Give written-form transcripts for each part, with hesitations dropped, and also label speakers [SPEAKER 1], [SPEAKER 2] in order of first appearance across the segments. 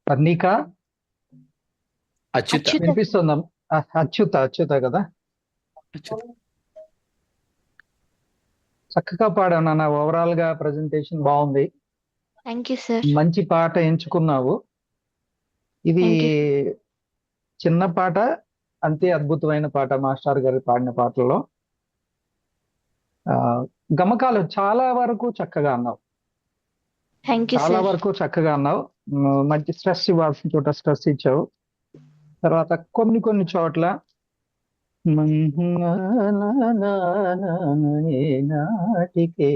[SPEAKER 1] వర్ణిక
[SPEAKER 2] అచ్యుత
[SPEAKER 3] అచ్యుత
[SPEAKER 1] వినిపిస్తుందా? అచ్యుత అచ్యుత కదా.
[SPEAKER 2] అచ్యుత
[SPEAKER 1] చక్కగా పాడావు నాన్న. ఓవరాల్ గా ప్రెజెంటేషన్ బాగుంది.
[SPEAKER 3] Thank you sir.
[SPEAKER 1] మంచి పాట ఎంచుకున్నావు. ఇది
[SPEAKER 3] థ్యాంక్ యూ.
[SPEAKER 1] చిన్న పాట, అంతే అద్భుతమైన పాట మాస్టర్ గారు పాడిన పాటల్లో. ఆ, గమకాలు చాలా వరకు చక్కగా అన్నావు.
[SPEAKER 3] థ్యాంక్ యూ
[SPEAKER 1] చాలా
[SPEAKER 3] సార్.
[SPEAKER 1] వరకు చక్కగా అన్నావు. మంచి స్ట్రెస్ ఇవ్వాల్సిన చోట స్ట్రెస్ ఇచ్చావు. తర్వాత కొన్ని కొన్ని చోట్ల నాటికే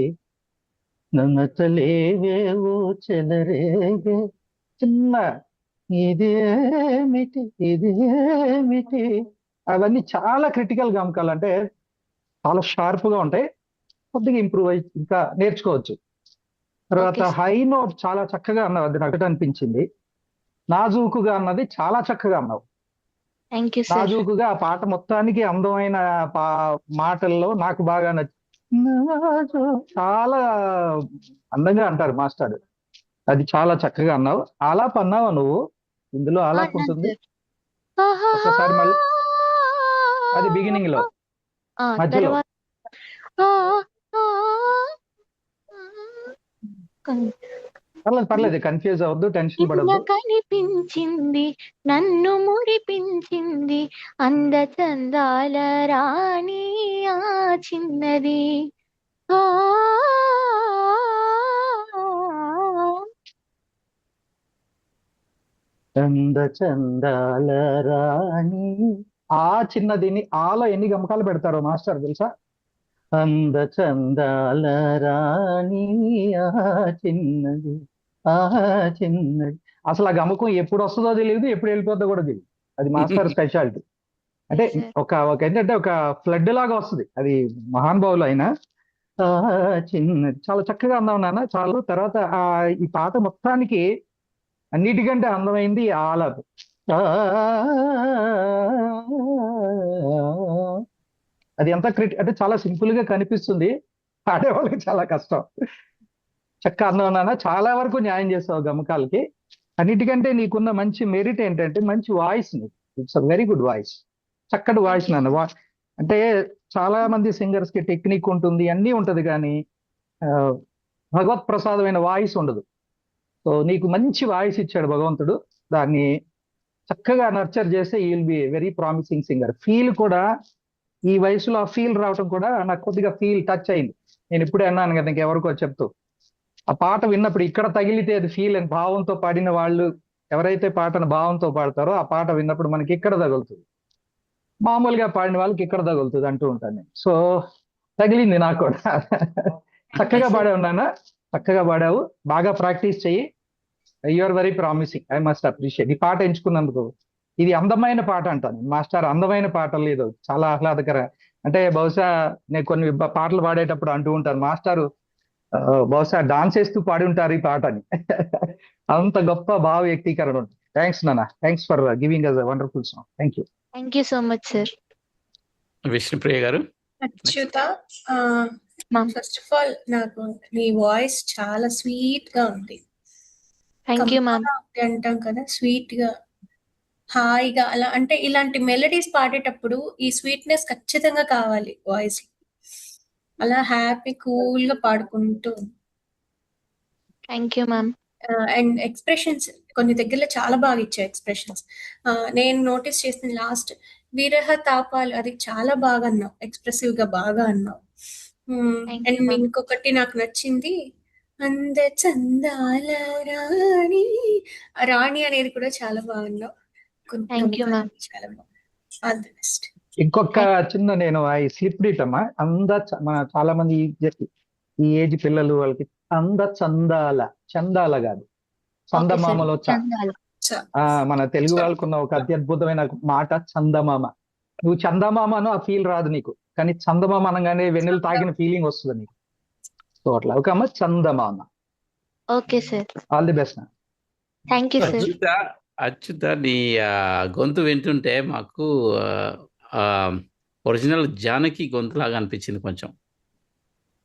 [SPEAKER 1] నన్నతలేవేవో చెలరేగే చిన్న ఇదేమిటి ఇదేమిటి, అవన్నీ చాలా క్రిటికల్ గమకాలు. అంటే చాలా షార్ప్ గా ఉంటాయి. కొద్దిగా ఇంప్రూవ్ అయ్యి ఇంకా నేర్చుకోవచ్చు. తర్వాత
[SPEAKER 3] ఓకే సార్.
[SPEAKER 1] హై నోట్ చాలా చక్కగా అన్నావు, అది నాకు అనిపించింది. నాజూకుగా అన్నది చాలా చక్కగా అన్నావు.
[SPEAKER 3] Thank you sir.
[SPEAKER 1] నాజూకుగా ఆ పాట మొత్తానికి అందమైన మాటల్లో నాకు బాగా చాలా అందంగా అంటారు మాస్టర్. అది చాలా చక్కగా అన్నావు. ఆలాప్ అన్నావా నువ్వు? ఇందులో ఆలాప్
[SPEAKER 3] అన్నాను
[SPEAKER 1] ఉంటుంది.
[SPEAKER 3] సార్.
[SPEAKER 1] ఒక్కసారి మళ్ళీ అది బిగినింగ్ లో మధ్యలో
[SPEAKER 3] తర్వాత
[SPEAKER 1] పర్లేదు పర్లేదు, కన్ఫ్యూజ్ అవ్వద్దు, టెన్షన్
[SPEAKER 3] ఇలా
[SPEAKER 1] పడద్దు.
[SPEAKER 3] కనిపించింది, నన్ను మురిపించింది, అందచందాల రాణి ఆ చిన్నది. ఆ
[SPEAKER 1] చంద చందాల రాణి. ఆ చిన్నదిని ఆలో ఎన్ని గమకాలు పెడతారో మాస్టర్ తెలుసా? అంద చందాల రాణి ఆ చిన్నది, ఆ చిన్నది. అసలు ఆ గమకం ఎప్పుడు వస్తుందో తెలియదు, ఎప్పుడు వెళ్ళిపోతుందో కూడా తెలియదు. అది మాస్టర్ స్పెషాలిటీ. అంటే
[SPEAKER 3] Yes, sir.
[SPEAKER 1] ఒక ఏంటంటే ఒక ఫ్లడ్ లాగా వస్తుంది అది. మహానుభావులు అయినా చిన్నది చాలా చక్కగా అందాం నాన్న. చాలు. తర్వాత ఈ పాట మొత్తానికి అన్నిటికంటే అందమైంది ఆలాపు. అది ఎంత అంటే చాలా సింపుల్ గా కనిపిస్తుంది, పాడేవాళ్ళకి చాలా కష్టం. చక్కగా అందం నాన్న. చాలా వరకు న్యాయం చేస్తావు గమకాలకి. అన్నిటికంటే నీకున్న మంచి మెరిట్ ఏంటంటే మంచి voice. It's a very good voice. చక్కటి వాయిస్
[SPEAKER 3] Thank you,
[SPEAKER 1] నాన్న.
[SPEAKER 3] sir.
[SPEAKER 1] అంటే చాలా మంది సింగర్స్ కి టెక్నిక్ ఉంటుంది, అన్నీ ఉంటది, కానీ భగవత్ ప్రసాదమైన వాయిస్ ఉండదు. సో నీకు మంచి వాయిస్ ఇచ్చాడు భగవంతుడు. దాన్ని చక్కగా నర్చర్ చేస్తే you will be very promising singer. Feel కూడా ఈ వయసులో ఆ ఫీల్ రావటం కూడా నాకు కొద్దిగా ఫీల్ టచ్ అయింది. నేను ఇప్పుడే అన్నాను కదా ఇంకెవరికో చెప్తూ, ఆ పాట విన్నప్పుడు ఇక్కడ తగిలితే అది ఫీల్ అని భావంతో పాడిన వాళ్ళు ఎవరైతే పాటను భావంతో పాడతారో ఆ పాట విన్నప్పుడు మనకి ఇక్కడ తగులుతుంది. మామూలుగా పాడిన వాళ్ళకి ఇక్కడ తగులుతుంది అంటూ ఉంటాను నేను. సో తగిలింది నాకు కూడా. చక్కగా పాడావు నాన్న, చక్కగా పాడావు. బాగా ప్రాక్టీస్ చెయ్యి. You are very promising. I must appreciate ఈ పాట ఎంచుకున్నందుకు. ఇది అందమైన పాట అంటాను మాస్టర్. అందమైన పాట లేదు, చాలా ఆహ్లాదకర. అంటే బహుశా నేను కొన్ని పాటలు పాడేటప్పుడు అంటూ ఉంటాను, మాస్టారు బహుశా డాన్స్ వేస్తూ పాడి ఉంటారు ఈ పాటని. అంత గొప్ప భావ వ్యక్తీకరణ ఉంటుంది. థ్యాంక్స్ నాన్న. Thanks for giving us a wonderful song. Thank you.
[SPEAKER 3] Thank you so much, sir.
[SPEAKER 2] Vishnupriya గారు.
[SPEAKER 4] Achyuta,
[SPEAKER 3] Ma'am.
[SPEAKER 4] First of all నాకు నీ వాయిస్ చాలా స్వీట్ గా ఉంది.
[SPEAKER 3] Thank you, ma'am.
[SPEAKER 4] కమ్మగా ఉంది అంటాం కదా, స్వీట్ గా, హాయిగా. అలా అంటే ఇలాంటి మెలడీస్ పాడేటప్పుడు ఈ స్వీట్నెస్ ఖచ్చితంగా కావాలి వాయిస్. అలా హ్యాపీ కూల్ గా పాడుకుంటూ.
[SPEAKER 3] Thank you, ma'am.
[SPEAKER 4] And expressions కొన్ని దగ్గరలో చాలా బాగా ఇచ్చాయి ఎక్స్ప్రెషన్స్. నేను నోటీస్ చేసిన లాస్ట్ విరహ తాపాలు, అది చాలా బాగా అన్నావు, ఎక్స్ప్రెసివ్ గా బాగా అన్నావు.
[SPEAKER 3] Thank you,
[SPEAKER 4] and
[SPEAKER 3] ma'am.
[SPEAKER 4] ఇంకొకటి నాకు నచ్చింది, అంద చందాల రాణి. ఆ రాణి అనేది కూడా చాలా బాగున్నావు.
[SPEAKER 3] Thank you, ma'am.
[SPEAKER 4] చాలా బాగుంది. All the best.
[SPEAKER 1] ఇంకొక చిన్న నేను ఈ స్లిప్ అమ్మా. మన చాలా మంది ఈ ఏజ్ పిల్లలు వాళ్ళకి చందాల, చందాల కాదు, చందమామలో
[SPEAKER 3] చందాల.
[SPEAKER 1] మన తెలుగు వాళ్ళకున్న ఒక అత్యద్భుతమైన మాట చందమామ. నువ్వు చందమామను ఆ ఫీల్ రాదు నీకు, కానీ చందమామ అనగానే వెన్నెలు తాగిన ఫీలింగ్ వస్తుంది నీకు. సో అట్లా ఒక అమ్మ చందమామ.
[SPEAKER 3] Okay sir.
[SPEAKER 1] All the best.
[SPEAKER 3] Thank you sir.
[SPEAKER 2] Achyuta నీ గొంతు వింటుంటే మాకు ఒరిజినల్ జానకి గొంతులాగా అనిపించింది కొంచెం.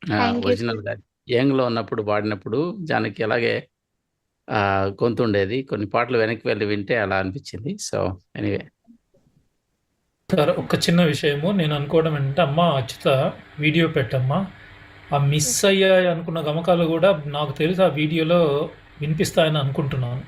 [SPEAKER 3] Thank you,
[SPEAKER 2] ఒరిజినల్ గా యంగ్ లో ఉన్నప్పుడు పాడినప్పుడు జానకి అలాగే గొంతు ఉండేది. కొన్ని పాటలు వెనక్కి వెళ్ళి వింటే అలా అనిపించింది. So, anyway.
[SPEAKER 5] సార్ ఒక చిన్న విషయము నేను అనుకోవడం ఏంటంటే, అమ్మా అచ్యుత వీడియో పెట్టమ్మా. ఆ మిస్ అయ్యాయి అనుకున్న గమకాలు కూడా నాకు తెలిసి ఆ వీడియోలో వినిపిస్తాయని అనుకుంటున్నాను.